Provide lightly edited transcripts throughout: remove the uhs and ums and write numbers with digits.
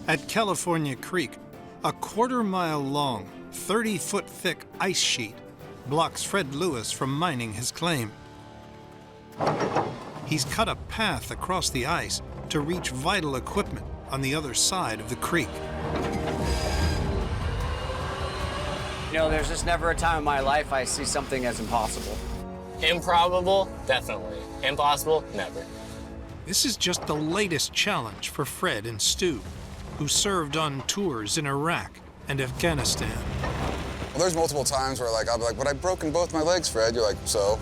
At California Creek, a quarter-mile long, 30-foot thick ice sheet blocks Fred Lewis from mining his claim. He's cut a path across the ice to reach vital equipment on the other side of the creek. You know, there's just never a time in my life I see something as impossible. Improbable? Definitely. Impossible? Never. This is just the latest challenge for Fred and Stu, who served on tours in Iraq and Afghanistan. Well, there's multiple times where I'll be like, but I've broken both my legs, Fred. You're like, so?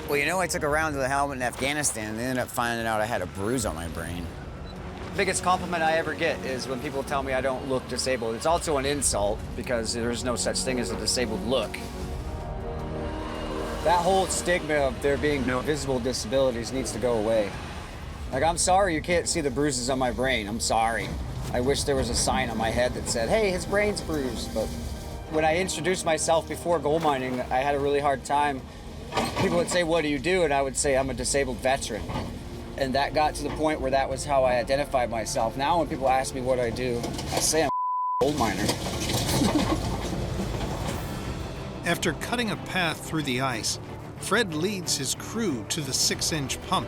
Well, you know, I took a round to the helmet in Afghanistan and ended up finding out I had a bruise on my brain. The biggest compliment I ever get is when people tell me I don't look disabled. It's also an insult because there's no such thing as a disabled look. That whole stigma of there being no visible disabilities needs to go away. Like, I'm sorry you can't see the bruises on my brain. I'm sorry. I wish there was a sign on my head that said, hey, his brain's bruised. But when I introduced myself before gold mining, I had a really hard time. People would say, what do you do? And I would say, I'm a disabled veteran. And that got to the point where that was how I identified myself. Now when people ask me what I do, I say I'm a gold miner. After cutting a path through the ice, Fred leads his crew to the 6-inch pump,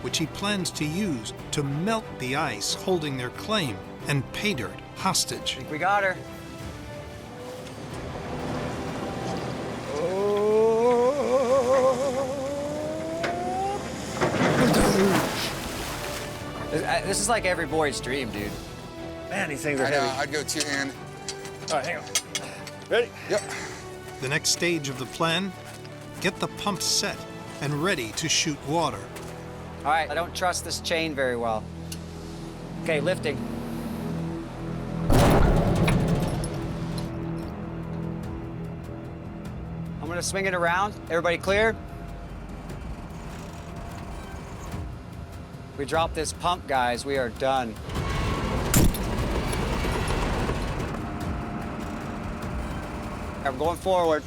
which he plans to use to melt the ice holding their claim and pay dirt hostage. I think we got her. This is like every boy's dream, dude. Man, these things are heavy. I'd go two-hand. All right, hang on. Ready? Yep. The next stage of the plan, get the pump set and ready to shoot water. All right, I don't trust this chain very well. Okay, lifting. I'm gonna swing it around. Everybody clear? We drop this pump, guys, we are done. I'm going forward.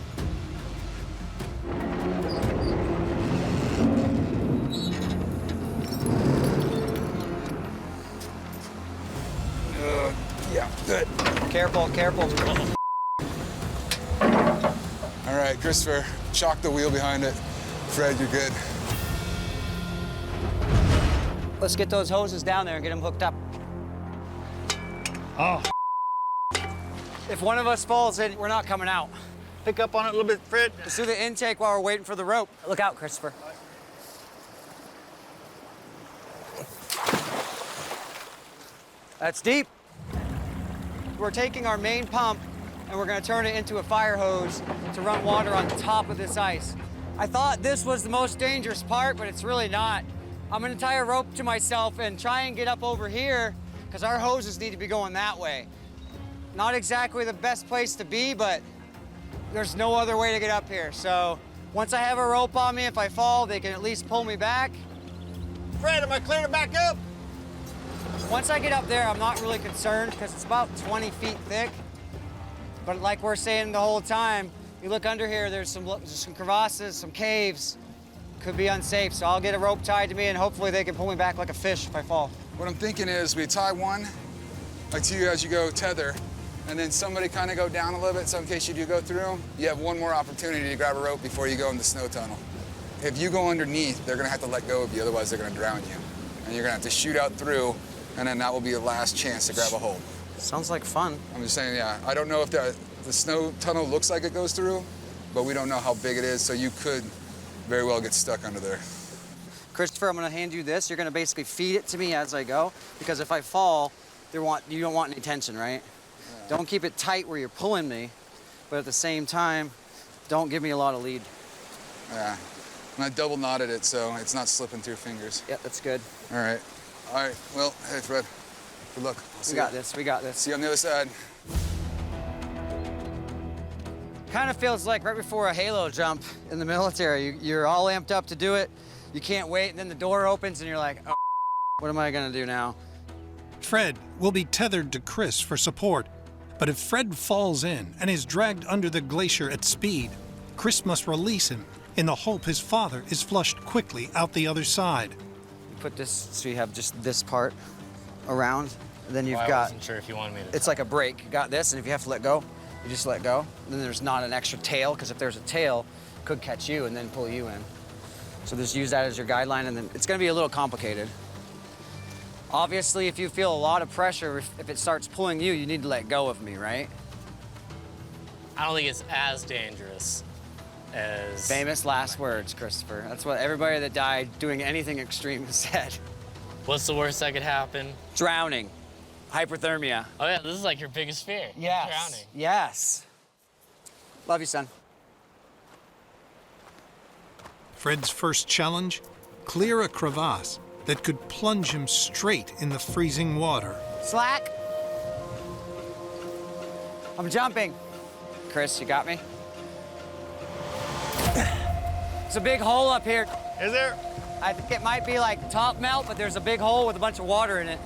Yeah, good. Careful, careful. All right, Christopher, shock the wheel behind it. Fred, you're good. Let's get those hoses down there and get them hooked up. Oh. If one of us falls in, we're not coming out. Pick up on it a little bit, Fred. Let's do the intake while we're waiting for the rope. Look out, Christopher. That's deep. We're taking our main pump and we're gonna turn it into a fire hose to run water on top of this ice. I thought this was the most dangerous part, but it's really not. I'm gonna tie a rope to myself and try and get up over here because our hoses need to be going that way. Not exactly the best place to be, but there's no other way to get up here. So once I have a rope on me, if I fall, they can at least pull me back. Fred, am I clear to back up? Once I get up there, I'm not really concerned because it's about 20 feet thick. But like we're saying the whole time, you look under here, there's some crevasses, some caves. Could be unsafe, so I'll get a rope tied to me and hopefully they can pull me back like a fish if I fall. What I'm thinking is we tie one, like to you as you go tether, and then somebody kind of go down a little bit, so in case you do go through, you have one more opportunity to grab a rope before you go in the snow tunnel. If you go underneath, they're gonna have to let go of you, otherwise they're gonna drown you. And you're gonna have to shoot out through, and then that will be your last chance to grab a hold. Sounds like fun. I'm just saying, yeah, I don't know if the snow tunnel looks like it goes through, but we don't know how big it is, so you could very well get stuck under there. Christopher, I'm gonna hand you this. You're gonna basically feed it to me as I go, because if I fall, you don't want any tension, right? Yeah. Don't keep it tight where you're pulling me, but at the same time, don't give me a lot of lead. Yeah, and I double knotted it so it's not slipping through your fingers. Yep, that's good. All right, well, hey Fred, good luck. We got this, we got this. See you on the other side. Kind of feels like right before a halo jump in the military. You're all amped up to do it. You can't wait, and then the door opens, and you're like, oh, what am I gonna do now? Fred will be tethered to Chris for support, but if Fred falls in and is dragged under the glacier at speed, Chris must release him in the hope his father is flushed quickly out the other side. Put this so you have just this part. around. And then you've Well, I got, wasn't sure if you wanted me to. it's like a brake. You got this, and if you have to let go, you just let go. And then there's not an extra tail, because if there's a tail, it could catch you and then pull you in. So just use that as your guideline, and then it's gonna be a little complicated. Obviously, if you feel a lot of pressure, if it starts pulling you, you need to let go of me, right? I don't think it's as dangerous as. Famous last words, Christopher. That's what everybody that died doing anything extreme said. What's the worst that could happen? Drowning, hypothermia. Oh yeah, this is like your biggest fear. Yes. Drowning. Yes. Love you, son. Fred's first challenge: clear a crevasse that could plunge him straight in the freezing water. Slack. I'm jumping. Chris, you got me? There's a big hole up here. Is there? I think it might be like top melt, but there's a big hole with a bunch of water in it.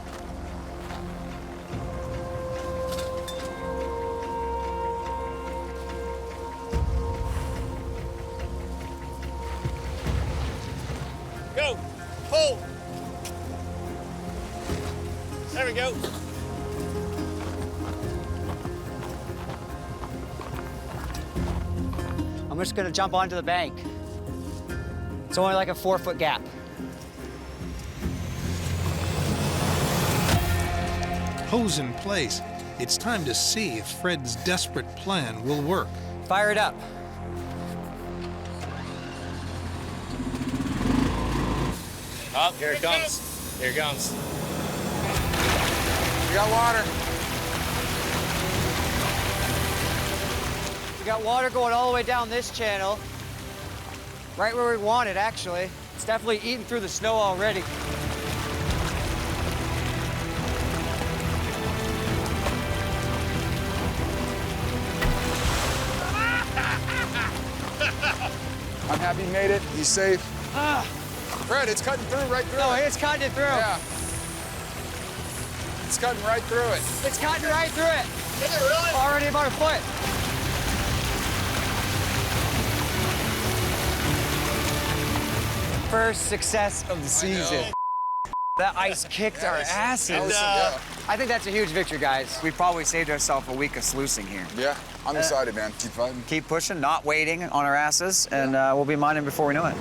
Go. Pull. There we go. I'm just gonna jump onto the bank. It's only like a 4-foot gap. Hose in place. It's time to see if Fred's desperate plan will work. Fire it up. Oh, here it comes. Here it comes. We got water. We got water going all the way down this channel. Right where we want it, actually. It's definitely eating through the snow already. I'm happy you made it. He's safe. Fred, it's cutting through right through No, it. it's cutting it through. Yeah. It's cutting right through it. It's cutting right through it. Is it really? Already about a foot. First success of the season. That ice kicked our asses. That was yeah. I think that's a huge victory, guys. We probably saved ourselves a week of sluicing here. Yeah, I'm excited, man. Keep fighting. Keep pushing, not waiting on our asses, and we'll be mining before we know it.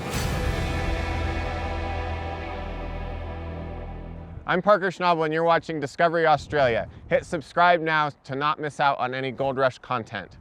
I'm Parker Schnabel and you're watching Discovery Australia. Hit subscribe now to not miss out on any Gold Rush content.